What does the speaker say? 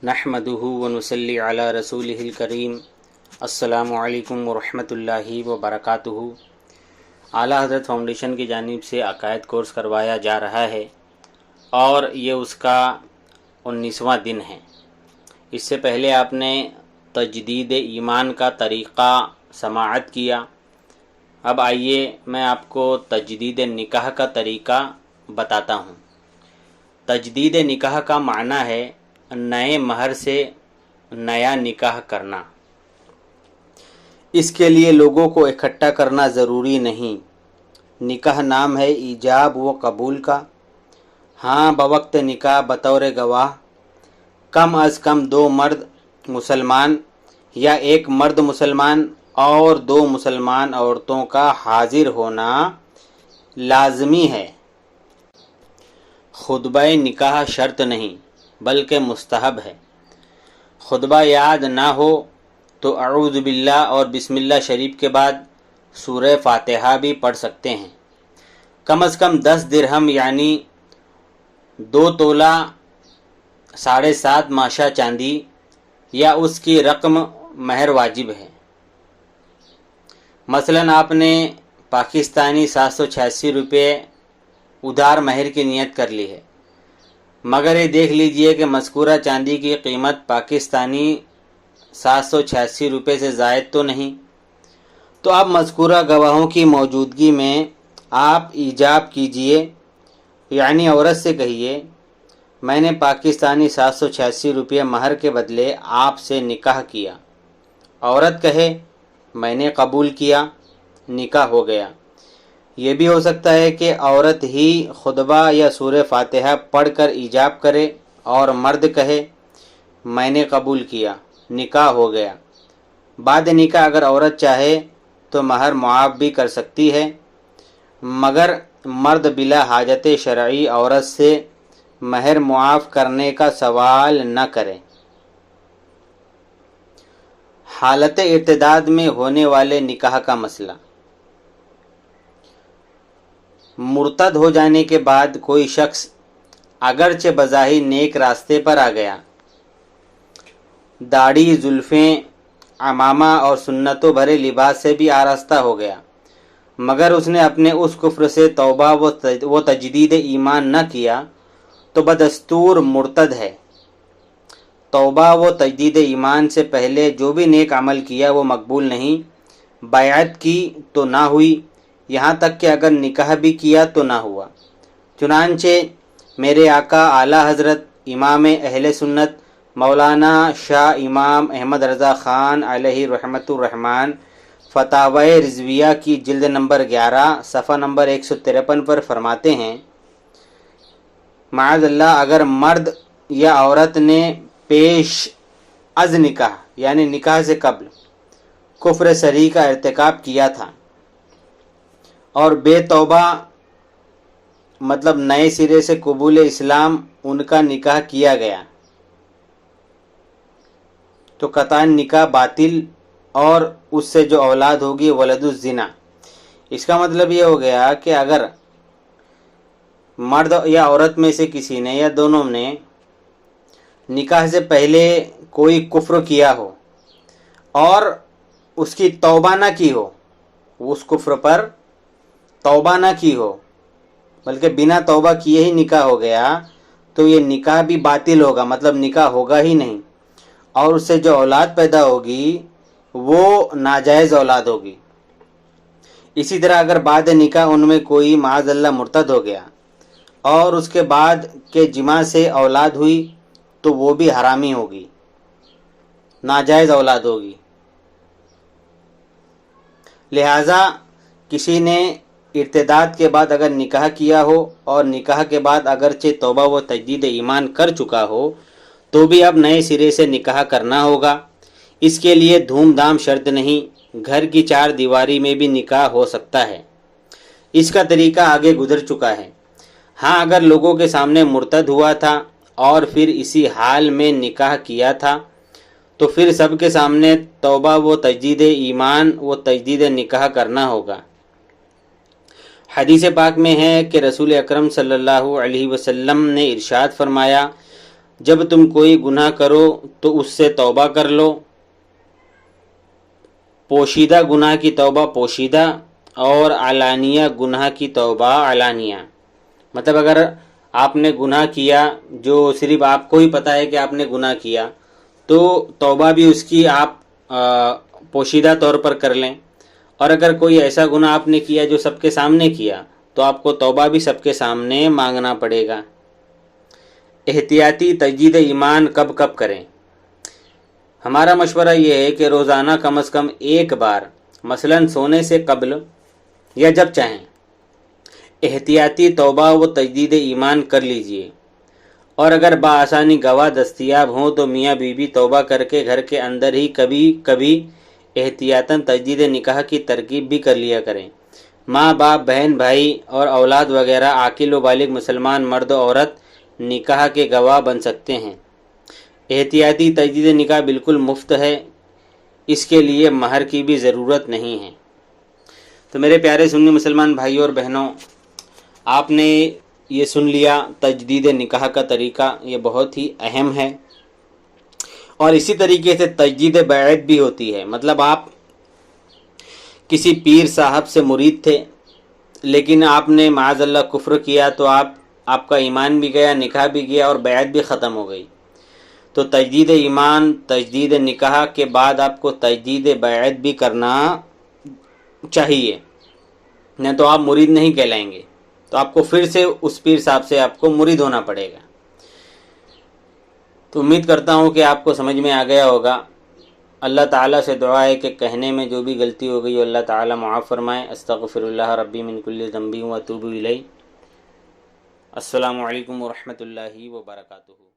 نحمدہ ونصلی علی رسولہ الکریم۔ السلام علیکم ورحمۃ اللہ وبرکاتہ۔ اعلیٰ حضرت فاؤنڈیشن کی جانب سے عقائد کورس کروایا جا رہا ہے اور یہ اس کا 19واں دن ہے۔ اس سے پہلے آپ نے تجدید ایمان کا طریقہ سماعت کیا۔ اب آئیے میں آپ کو تجدید نکاح کا طریقہ بتاتا ہوں۔ تجدید نکاح کا معنی ہے نئے مہر سے نیا نکاح کرنا۔ اس کے لیے لوگوں کو اکٹھا کرنا ضروری نہیں۔ نکاح نام ہے ایجاب و قبول کا۔ ہاں، بوقت نکاح بطور گواہ کم از کم 2 مرد مسلمان یا 1 مرد مسلمان اور 2 مسلمان عورتوں کا حاضر ہونا لازمی ہے۔ خطبہ نکاح شرط نہیں بلکہ مستحب ہے۔ خطبہ یاد نہ ہو تو اعوذ باللہ اور بسم اللہ شریف کے بعد سورہ فاتحہ بھی پڑھ سکتے ہیں۔ کم از کم 10 درہم یعنی 2 تولہ 7.5 ماشا چاندی یا اس کی رقم مہر واجب ہے۔ مثلاً آپ نے پاکستانی 786 روپے ادھار مہر کی نیت کر لی ہے، مگر یہ دیکھ لیجئے کہ مذکورہ چاندی کی قیمت پاکستانی 786 روپے سے زائد تو نہیں، تو اب مذکورہ گواہوں کی موجودگی میں آپ ایجاب کیجئے، یعنی عورت سے کہیے میں نے پاکستانی 786 روپے مہر کے بدلے آپ سے نکاح کیا۔ عورت کہے میں نے قبول کیا، نکاح ہو گیا۔ یہ بھی ہو سکتا ہے کہ عورت ہی خطبہ یا سورہ فاتحہ پڑھ کر ایجاب کرے اور مرد کہے میں نے قبول کیا، نکاح ہو گیا۔ بعد نکاح اگر عورت چاہے تو مہر معاف بھی کر سکتی ہے، مگر مرد بلا حاجت شرعی عورت سے مہر معاف کرنے کا سوال نہ کرے۔ حالت ارتداد میں ہونے والے نکاح کا مسئلہ۔ مرتد ہو جانے کے بعد کوئی شخص اگرچہ بظاہر نیک راستے پر آ گیا، داڑھی، زلفیں، عمامہ اور سنتوں بھرے لباس سے بھی آراستہ ہو گیا، مگر اس نے اپنے اس کفر سے توبہ و تجدید ایمان نہ کیا تو بدستور مرتد ہے۔ توبہ و تجدید ایمان سے پہلے جو بھی نیک عمل کیا وہ مقبول نہیں۔ بیعت کی تو نہ ہوئی، یہاں تک کہ اگر نکاح بھی کیا تو نہ ہوا۔ چنانچہ میرے آقا اعلیٰ حضرت امام اہل سنت مولانا شاہ امام احمد رضا خان علیہ رحمت الرحمن فتاوی رضویہ کی جلد نمبر 11 صفحہ نمبر 153 پر فرماتے ہیں معاذ اللہ اگر مرد یا عورت نے پیش از نکاح یعنی نکاح سے قبل کفر صریح کا ارتکاب کیا تھا اور بے توبہ مطلب نئے سرے سے قبول اسلام ان کا نکاح کیا گیا تو قطعاً نکاح باطل اور اس سے جو اولاد ہوگی ولد الزنا۔ اس کا مطلب یہ ہو گیا کہ اگر مرد یا عورت میں سے کسی نے یا دونوں نے نکاح سے پہلے کوئی کفر کیا ہو اور اس کی توبہ نہ کی ہو، اس کفر پر توبہ نہ کی ہو بلکہ بنا توبہ کیے ہی نکاح ہو گیا تو یہ نکاح بھی باطل ہوگا، مطلب نکاح ہوگا ہی نہیں، اور اس سے جو اولاد پیدا ہوگی وہ ناجائز اولاد ہوگی۔ اسی طرح اگر بعد نکاح ان میں کوئی معاذ اللہ مرتد ہو گیا اور اس کے بعد کے جماع سے اولاد ہوئی تو وہ بھی حرامی ہوگی، ناجائز اولاد ہوگی۔ لہٰذا کسی نے ارتداد کے بعد اگر نکاح کیا ہو اور نکاح کے بعد اگرچہ توبہ و تجدید ایمان کر چکا ہو تو بھی اب نئے سرے سے نکاح کرنا ہوگا۔ اس کے لیے دھوم دھام شرط نہیں، گھر کی 4 دیواری میں بھی نکاح ہو سکتا ہے۔ اس کا طریقہ آگے گزر چکا ہے۔ ہاں، اگر لوگوں کے سامنے مرتد ہوا تھا اور پھر اسی حال میں نکاح کیا تھا تو پھر سب کے سامنے توبہ و تجدید ایمان و تجدید نکاح کرنا ہوگا۔ حدیث پاک میں ہے کہ رسول اکرم صلی اللہ علیہ وسلم نے ارشاد فرمایا جب تم کوئی گناہ کرو تو اس سے توبہ کر لو، پوشیدہ گناہ کی توبہ پوشیدہ اور علانیہ گناہ کی توبہ علانیہ۔ مطلب اگر آپ نے گناہ کیا جو صرف آپ کو ہی پتہ ہے کہ آپ نے گناہ کیا تو توبہ بھی اس کی آپ پوشیدہ طور پر کر لیں، اور اگر کوئی ایسا گناہ آپ نے کیا جو سب کے سامنے کیا تو آپ کو توبہ بھی سب کے سامنے مانگنا پڑے گا۔ احتیاطی تجدید ایمان کب کب کریں؟ ہمارا مشورہ یہ ہے کہ روزانہ کم از کم ایک بار، مثلاً سونے سے قبل یا جب چاہیں، احتیاطی توبہ و تجدید ایمان کر لیجئے، اور اگر بآسانی گواہ دستیاب ہوں تو میاں بیوی توبہ کر کے گھر کے اندر ہی کبھی کبھی احتیاطاً تجدید نکاح کی ترکیب بھی کر لیا کریں۔ ماں باپ، بہن بھائی اور اولاد وغیرہ عاقل و بالغ مسلمان مرد و عورت نکاح کے گواہ بن سکتے ہیں۔ احتیاطی تجدید نکاح بالکل مفت ہے، اس کے لیے مہر کی بھی ضرورت نہیں ہے۔ تو میرے پیارے سنی مسلمان بھائیوں اور بہنوں، آپ نے یہ سن لیا تجدید نکاح کا طریقہ، یہ بہت ہی اہم ہے۔ اور اسی طریقے سے تجدید بیعت بھی ہوتی ہے، مطلب آپ کسی پیر صاحب سے مرید تھے لیکن آپ نے معاذ اللہ کفر کیا تو آپ کا ایمان بھی گیا، نکاح بھی گیا اور بیعت بھی ختم ہو گئی۔ تو تجدید ایمان، تجدید نکاح کے بعد آپ کو تجدید بیعت بھی کرنا چاہیے، نہیں تو آپ مرید نہیں کہلائیں گے، تو آپ کو پھر سے اس پیر صاحب سے آپ کو مرید ہونا پڑے گا۔ تو امید کرتا ہوں کہ آپ کو سمجھ میں آ گیا ہوگا۔ اللہ تعالیٰ سے دعا ہے کہ کہنے میں جو بھی غلطی ہو گئی اللہ تعالیٰ معاف فرمائے۔ استغفر اللہ ربی من کل ذنب و اتوب الیہ۔ السلام علیکم ورحمۃ اللہ وبرکاتہ۔